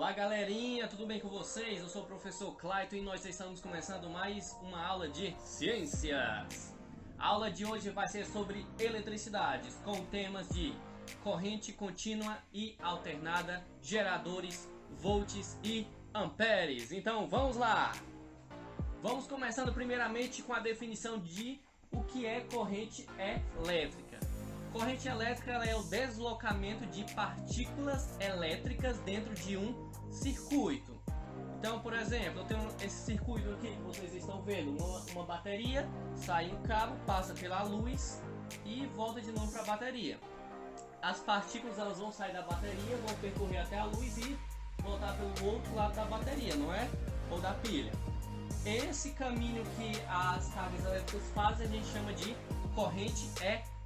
Olá galerinha, tudo bem com vocês? Eu sou o professor Clayton e nós estamos começando mais uma aula de ciências. A aula de hoje vai ser sobre eletricidades, com temas de corrente contínua e alternada, geradores, volts e amperes. Então vamos lá! Vamos começando primeiramente com a definição de o que é corrente elétrica. Corrente elétrica é o deslocamento de partículas elétricas dentro de um circuito. Então, por exemplo, eu tenho esse circuito aqui que vocês estão vendo, uma bateria, sai um cabo, passa pela luz e volta de novo para a bateria. As partículas elas vão sair da bateria, vão percorrer até a luz e voltar pelo outro lado da bateria, não é? Ou da pilha. Esse caminho que as cargas elétricas fazem a gente chama de corrente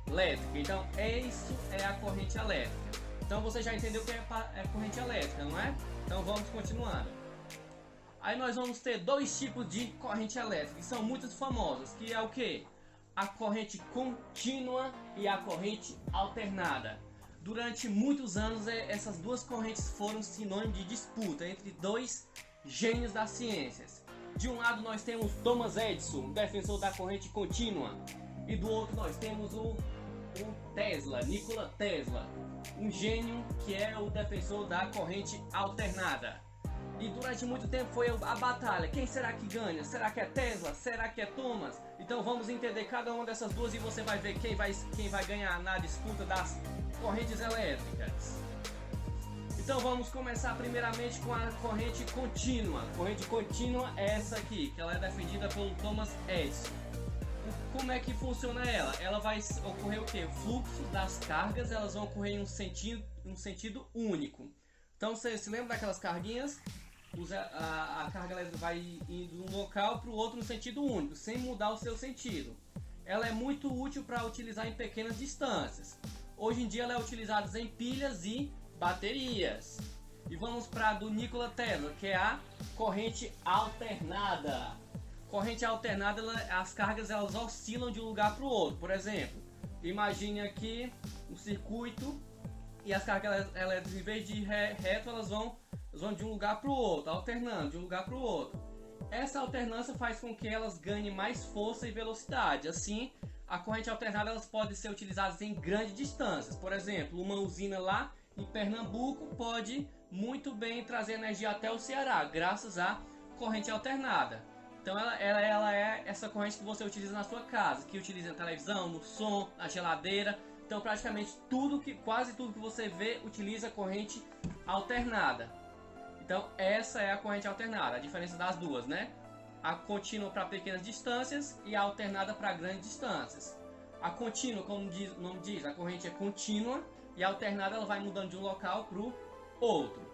elétrica. Então isso é a corrente elétrica. Então você já entendeu o que é corrente elétrica, não é? Então vamos continuando. Aí nós vamos ter dois tipos de corrente elétrica que são muito famosas, que é o que? A corrente contínua e a corrente alternada. Durante muitos anos essas duas correntes foram sinônimo de disputa entre dois gênios das ciências. De um lado nós temos Thomas Edison, defensor da corrente contínua, e do outro nós temos o Tesla, Nikola Tesla, um gênio que é o defensor da corrente alternada. E durante muito tempo foi a batalha, quem será que ganha? Será que é Tesla? Será que é Thomas? Então vamos entender cada uma dessas duas e você vai ver quem vai ganhar na disputa das correntes elétricas. Então vamos começar primeiramente com a corrente contínua. A corrente contínua é essa aqui, que ela é defendida pelo Thomas Edison. Como é que funciona ela? Ela vai ocorrer o que? O fluxo das cargas, elas vão ocorrer em um sentido único. Então você se lembra daquelas carguinhas? A carga elétrica vai indo de um local para o outro no sentido único, sem mudar o seu sentido. Ela é muito útil para utilizar em pequenas distâncias. Hoje em dia ela é utilizada em pilhas e baterias. E vamos para a do Nikola Tesla, que é a corrente alternada. Corrente alternada, as cargas elas oscilam de um lugar para o outro. Por exemplo, imagine aqui um circuito e as cargas elétricas, em vez de ir reto, elas vão de um lugar para o outro, alternando de um lugar para o outro. Essa alternância faz com que elas ganhem mais força e velocidade. Assim, a corrente alternada elas podem ser utilizadas em grandes distâncias. Por exemplo, uma usina lá em Pernambuco pode muito bem trazer energia até o Ceará, graças à corrente alternada. Então ela é essa corrente que você utiliza na sua casa, que utiliza na televisão, no som, na geladeira. Então praticamente quase tudo que você vê utiliza corrente alternada. Então essa é a corrente alternada, a diferença das duas, né? A contínua para pequenas distâncias e a alternada para grandes distâncias. A contínua, como o nome diz, a corrente é contínua e a alternada ela vai mudando de um local para o outro.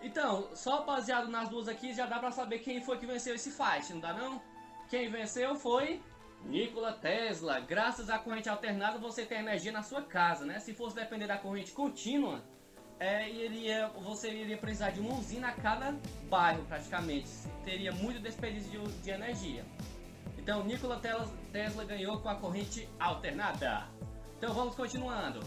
Então, só baseado nas duas aqui já dá pra saber quem foi que venceu esse fight, não dá não? Quem venceu foi Nikola Tesla. Graças à corrente alternada você tem energia na sua casa, né? Se fosse depender da corrente contínua, você iria precisar de uma usina a cada bairro praticamente. Teria muito desperdício de energia. Então Nikola Tesla ganhou com a corrente alternada. Então vamos continuando.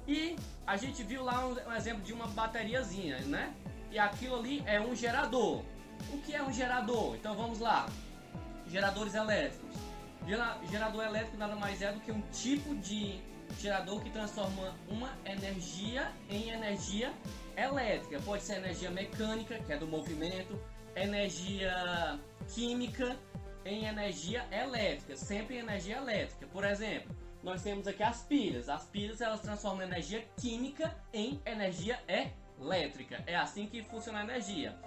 E a gente viu lá um exemplo de uma bateriazinha, né? E aquilo ali é um gerador. O que é um gerador? Então vamos lá. Geradores elétricos. Gerador elétrico nada mais é do que um tipo de gerador que transforma uma energia em energia elétrica. Pode ser energia mecânica, que é do movimento, energia química em energia elétrica, sempre em energia elétrica. Por exemplo, nós temos aqui as pilhas. As pilhas elas transformam energia química em energia elétrica. É assim que funciona a energia.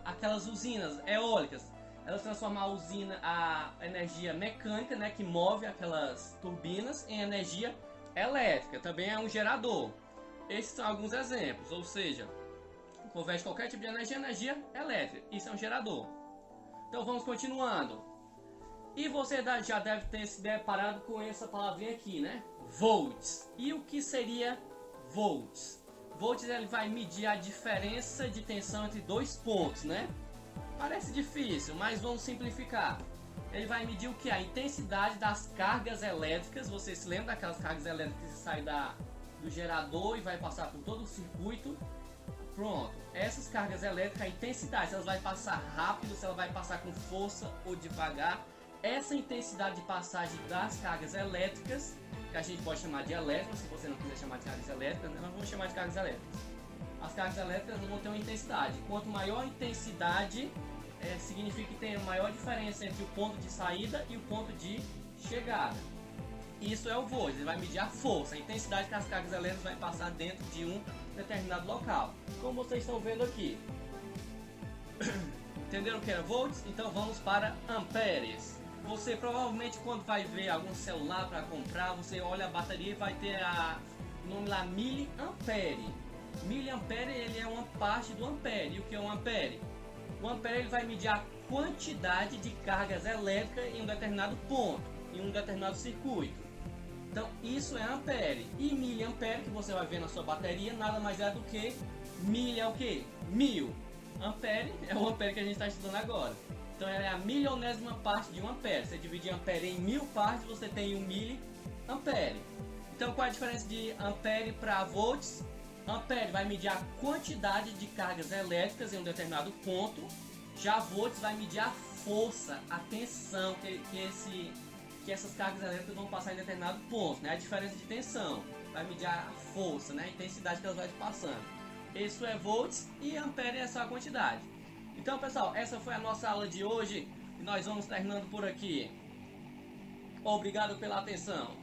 Aquelas usinas eólicas, elas transformam a energia mecânica, né, que move aquelas turbinas, em energia elétrica. Também é um gerador. Esses são alguns exemplos, ou seja, converte qualquer tipo de energia em energia elétrica. Isso é um gerador. Então vamos continuando. E você já deve ter se deparado com essa palavrinha aqui, né? Volts. E o que seria volts? Volts ele vai medir a diferença de tensão entre dois pontos, né? Parece difícil, mas vamos simplificar. Ele vai medir o que? A intensidade das cargas elétricas. Você se lembra daquelas cargas elétricas que saem do gerador e vai passar por todo o circuito. Pronto, essas cargas elétricas, a intensidade, se ela vai passar rápido, se ela vai passar com força ou devagar, essa intensidade de passagem das cargas elétricas, que a gente pode chamar de elétricas, se você não quiser chamar de cargas elétricas, nós vamos chamar de cargas elétricas. As cargas elétricas vão ter uma intensidade, quanto maior a intensidade, significa que tem a maior diferença entre o ponto de saída e o ponto de chegada. Isso é o volt, ele vai medir a força, a intensidade que as cargas elétricas vai passar dentro de um determinado local. Como vocês estão vendo aqui. Entenderam o que era volts? Então vamos para amperes. Você provavelmente quando vai ver algum celular para comprar, você olha a bateria e vai ter o nome lá miliampere. Miliampere ele é uma parte do ampere. E o que é um ampere? O ampere ele vai medir a quantidade de cargas elétricas em um determinado ponto, em um determinado circuito. Então isso é ampere. E miliampere, que você vai ver na sua bateria, nada mais é do que milha é o que? 1000. Ampere é o ampere que a gente está estudando agora. Então é a milionésima parte de um ampere. Você dividir ampere em 1000 partes, você tem 1 miliampere. Então qual é a diferença de ampere para volts? Ampere vai medir a quantidade de cargas elétricas em um determinado ponto. Já volts vai medir a força, a tensão que essas cargas elétricas vão passar em determinado ponto, né? A diferença de tensão vai medir a força, né? A intensidade que elas vão passando. Isso é volts e ampere é só a quantidade. Então, pessoal, essa foi a nossa aula de hoje e nós vamos terminando por aqui. Obrigado pela atenção.